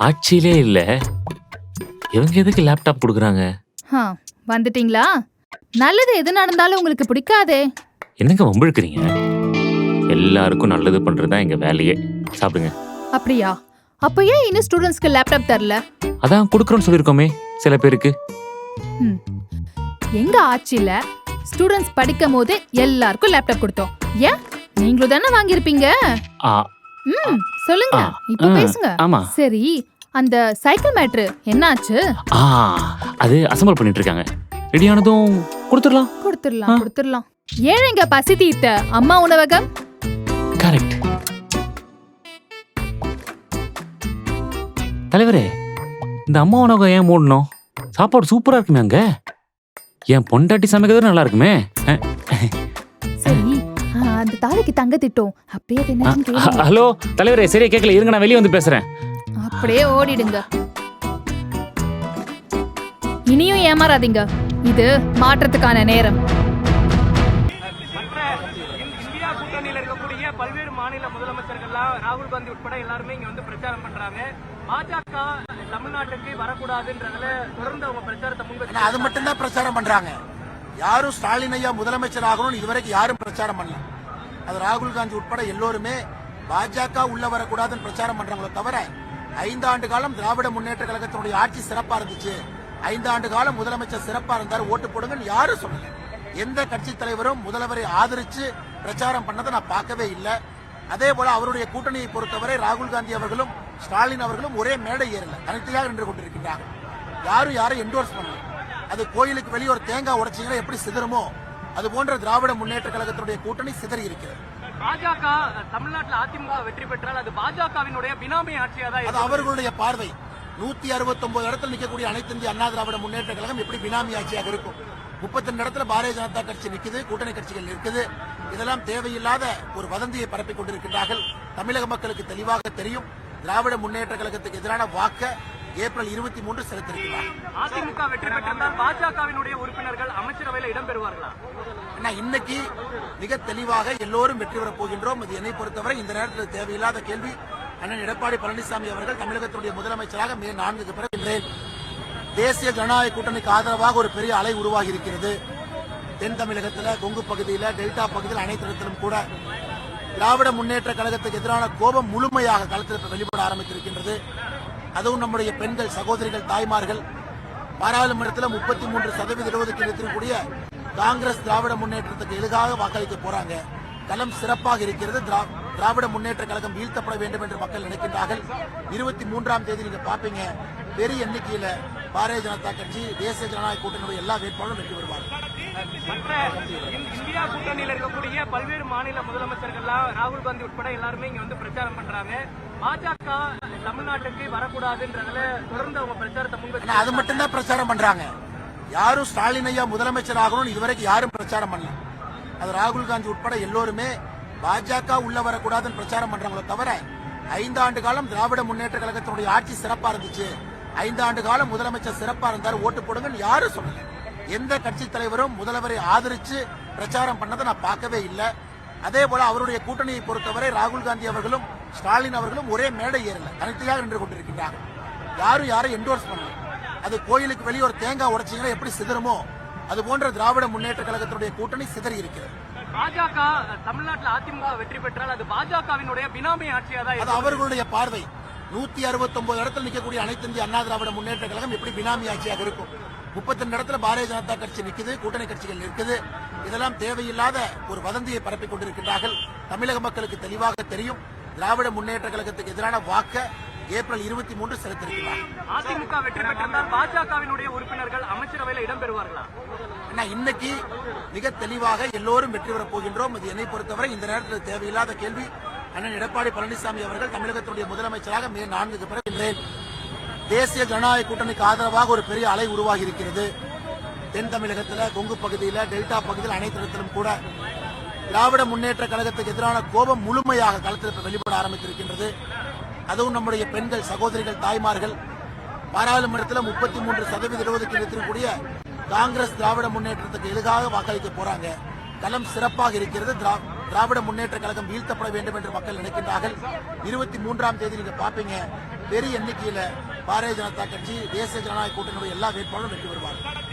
ஆட்சியிலே இல்ல. இவங்க எதுக்கு லேப்டாப் கொடுக்குறாங்க? வந்துட்டீங்களா? நல்லது எது நடந்தாலும் உங்களுக்கு பிடிக்காதே. என்னங்க வம்பிழுக்கிறீங்க? எல்லாருக்கும் நல்லது பண்றதுதான் எங்க வேலையே. சாப்பிடுங்க. அப்படியா? அப்ப ஏன் இன்னும் ஸ்டூடெண்ட்ஸ்க்கு லேப்டாப் தரல? அதான் கொடுக்குறோம்னு சொல்லிருக்கோமே சில பேருக்கு. எங்க ஆட்சியில ஸ்டூடெண்ட்ஸ் படிக்கும் போது எல்லாருக்கும் லேப்டாப் கொடுத்தோம். ஏன் நீங்களும் தானே வாங்கியிருப்பீங்க? ஆ, சொல்லுங்க, இப்ப பேசுங்க. ஆமா. சரி, அந்த சைக்கிள் மேட்ரு என்னாச்சு? ஆ, அது அசம்பிள் பண்ணிட்டு இருக்காங்க. ரெடியானதும் கொடுத்துடலாம். கொடுத்துடலாம். ஏழைங்க பசி தீர்த்த அம்மா உணவகம். கரெக்ட். தலைவரே, இந்த அம்மா உணவகம் ஏன் மூடணும்? சாப்பாடு சூப்பரா இருக்குமே அங்க. என் பொண்டாட்டி சமைக்கிறது நல்லா இருக்குமே. சரி, அந்த தாலிக்கு தங்க திட்டம் அப்படியே என்னன்னு கேளுங்க. ஹலோ தலைவரே, சரியா கேட்கல, இருங்க நான் வெளியே வந்து பேசுறேன். அப்படியே ஓடிடுங்க. இனியும் ஏமாறாதீங்க, இது மாற்றத்துக்கான நேரம். இந்தியா கூட்டணியில் இருக்கக்கூடிய பல்வேறு மாநில முதலமைச்சர்கள்லாம் ராகுல் காந்தி உட்பட எல்லாருமே இங்க வந்து பிரச்சாரம் பண்றாங்க. பாஜக தமிழ்நாட்டுக்கு வரக்கூடாதுன்றதுல தொடர்ந்து அவங்க பிரச்சாரத்தை முன்வச்சு அது மட்டும் தான் பிரச்சாரம் பண்றாங்க. யாரும் ஸ்டாலின் ஐயா முதலமைச்சர் ஆகணும் இதுவரைக்கும் யாரும் பிரச்சாரம் பண்ணல. அது ராகுல் காந்தி உட்பட எல்லோருமே பாஜக உள்ள வரக்கூடாதுன்னு பிரச்சாரம் பண்றாங்களோ தவிர 5 ஆண்டு காலம் திராவிட முன்னேற்ற கழகத்தினுடைய ஆட்சி சிறப்பா இருந்துச்சு, 5 ஆண்டு காலம் முதலமைச்சர் சிறப்பா இருந்தாரு, ஓட்டு போடுங்கன்னு யாரும் சொல்லல. எந்த கட்சி தலைவரும் முதல்வரை ஆதரிச்சு பிரச்சாரம் பண்ணதை நான் பார்க்கவே இல்லை. அதே போல அவருடைய கூட்டணியை பொறுத்தவரை ராகுல் காந்தி அவர்களும் ஸ்டாலின் அவர்களும் ஒரே மேடை ஏறல, தனித்தனியாக நின்று கொண்டிருக்கின்றார்கள். யாரும் என்டோர்ஸ் பண்ணல. அது கோயிலுக்கு வெளியே ஒரு தேங்காய் உடைச்சிங்கன்னா எப்படி சிதறுமோ அது போன்ற திராவிட முன்னேற்ற கழகத்தினுடைய கூட்டணி சிதறி இருக்கிறது. பாஜக தமிழ்நாட்டில் அதிமுக வெற்றி பெற்றால் அது பாஜகவினுடைய பினாமி ஆட்சியா தான். அது அவர்களுடைய பார்வை. 169 இடத்துல நிற்கக்கூடிய அனைத்து இந்திய அண்ணா திராவிட முன்னேற்ற கழகம் எப்படி பினாமி ஆட்சியாக இருக்கும்? 32 இடத்துல பாரதிய ஜனதா கட்சி நிற்குது, கூட்டணி கட்சிகள் இருக்குது. இதெல்லாம் தேவையில்லாத ஒரு வதந்தியை பரப்பிக் கொண்டிருக்கிறார்கள். தமிழக மக்களுக்கு தெளிவாக தெரியும். திராவிட முன்னேற்ற கழகத்துக்கு எதிரான வாக்க ஏப்ரல் 23 செலுத்திருக்கிறார். அதிமுக வெற்றி பெற்றால் பாஜகவினுடைய உறுப்பினர்கள் அமைச்சரவையில் இடம்பெறுவார்களா? இன்னைக்கு மிக தெளிவாக எல்லோரும் வெற்றி பெறப் போகின்றோம். இது என்னை பொறுத்தவரை இந்த நேரத்தில் தேவையில்லாத கேள்வி. அண்ணன் எடப்பாடி பழனிசாமி அவர்கள் தமிழகத்துடைய முதலமைச்சராக மே 4க்கு பிறகு தேசிய ஜனநாயக கூட்டணிக்கு ஆதரவாக ஒரு பெரிய அலை உருவாகி இருக்கிறது. தென் தமிழகத்தில், கொங்கு பகுதியில், டெல்டா பகுதியில் அனைத்து இடத்திலும் கூட திராவிட முன்னேற்ற கழகத்துக்கு எதிரான கோபம் முழுமையாக களத்தில் வெளிப்பட ஆரம்பித்திருக்கின்றது. அதுவும் நம்முடைய பெண்கள், சகோதரிகள், தாய்மார்கள் பாராளுமன்றத்தில் 33% இடஒதுக்கீடு இருக்கக்கூடிய காங்கிரஸ் திராவிட முன்னேற்றத்துக்கு எதிராக வாக்களிக்க போறாங்க. களம் சிறப்பாக இருக்கிறது. திராவிட முன்னேற்ற கழகம் வீழ்த்தப்பட வேண்டும் என்று மக்கள் நினைக்கின்றார்கள். 23ஆம் தேதி நீங்க பாப்பீங்க, பெரிய எண்ணிக்கையில பாரதிய ஜனதா கட்சி, தேசிய ஜனநாயக கூட்டணியுடைய எல்லா வேட்பாளரும் வெற்றி பெறுவார்கள். இந்தியா கூட்டணியில் இருக்கக்கூடிய பல்வேறு மாநில முதலமைச்சர்கள்லாம் ராகுல் காந்தி உட்பட எல்லாருமே இங்க வந்து பிரச்சாரம் பண்றாங்க. பாஜக தமிழ்நாட்டுக்கு வரக்கூடாதுன்றதுல தொடர்ந்து அவங்க பிரச்சாரத்தை முன்வச்சு அது மட்டும் தான் பிரச்சாரம் பண்றாங்க. யாரும் ஸ்டாலின் ஐயா முதலமைச்சர் ஆகணும் இதுவரைக்கும் யாரும் பிரச்சாரம் பண்ணல. அது ராகுல் காந்தி உட்பட எல்லோருமே பாஜக உள்ள வரக்கூடாதுன்னு பிரச்சாரம் பண்றாங்களோ தவிர 5 ஆண்டு காலம் திராவிட முன்னேற்ற கழகத்தினுடைய ஆட்சி சிறப்பா இருந்துச்சு, 5 ஆண்டு காலம் முதலமைச்சர் சிறப்பா இருந்தாரு, ஓட்டு போடுங்கன்னு யாரும் சொல்லல. எந்த கட்சி தலைவரும் முதல்வரை ஆதரிச்சு பிரச்சாரம் பண்ணதை நான் பார்க்கவே இல்லை. அதே போல அவருடைய கூட்டணியை பொறுத்தவரை ராகுல் காந்தி அவர்களும் ஸ்டாலின் அவர்களும் ஒரே மேடை ஏறல, தனித்தனியாக நின்று கொண்டிருக்கிறார்கள். யாரும் என்டோர்ஸ் பண்ணல. அது கோயிலுக்கு வெளியே ஒரு தேங்காய் உடைச்சிங்கன்னா எப்படி சிதறுமோ அது போன்ற திராவிட முன்னேற்ற கழகத்தினுடைய கூட்டணி சிதறி இருக்கிறது. பாஜக தமிழ்நாட்டில் அதிமுக வெற்றி பெற்றால் அது பாஜகவினுடைய பினாமி ஆட்சியா தான். அது அவர்களுடைய பார்வை. 169 இடத்துல நிற்கக்கூடிய அனைத்து இந்திய அண்ணா திராவிட முன்னேற்ற கழகம் எப்படி பினாமி ஆட்சியாக இருக்கும்? 32 இடத்துல பாரதிய ஜனதா கட்சி நிற்குது, கூட்டணி கட்சிகள் இருக்குது. இதெல்லாம் தேவையில்லாத ஒரு வதந்தியை பரப்பிக் கொண்டிருக்கிறார்கள். தமிழக மக்களுக்கு தெளிவாக தெரியும். திராவிட முன்னேற்ற கழகத்துக்கு எதிரான வாக்க ஏப்ரல் 23 செலுத்திருக்கிறார். அதிமுக வெற்றி பெற்றால் பாஜகவினுடைய உறுப்பினர்கள் அமைச்சரவையில் இடம்பெறுவார்களா? இன்னைக்கு மிக தெளிவாக எல்லோரும் வெற்றி பெறப் போகின்றோம். இது என்னை பொறுத்தவரை இந்த நேரத்தில் தேவையில்லாத கேள்வி. அண்ணன் எடப்பாடி பழனிசாமி அவர்கள் தமிழகத்துடைய முதலமைச்சராக மே 4க்கு பிறகு தேசிய ஜனநாயக கூட்டணிக்கு ஆதரவாக ஒரு பெரிய அலை உருவாகி இருக்கிறது. தென் தமிழகத்தில், கொங்கு பகுதியில், டெல்டா பகுதியில் அனைத்து இடத்திலும் கூட திராவிட முன்னேற்ற கழகத்துக்கு எதிரான கோபம் முழுமையாக களத்தில் வெளிப்பட ஆரம்பித்திருக்கின்றது. அதுவும் நம்முடைய பெண்கள், சகோதரிகள், தாய்மார்கள் பாராளுமன்றத்தில் 33% இடஒதுக்கீடு இருக்கக்கூடிய காங்கிரஸ் திராவிட முன்னேற்றத்துக்கு எதிராக வாக்களிக்க போறாங்க. களம் சிறப்பாக இருக்கிறது. திராவிட முன்னேற்ற கழகம் வீழ்த்தப்பட வேண்டும் என்று மக்கள் நினைக்கின்றார்கள். 23ஆம் தேதி நீங்க பாப்பீங்க, பெரிய எண்ணிக்கையில பாரதிய ஜனதா கட்சி, தேசிய ஜனநாயக கூட்டணியுடைய எல்லா வேட்பாளரும் வெற்றி பெறுவார்கள்.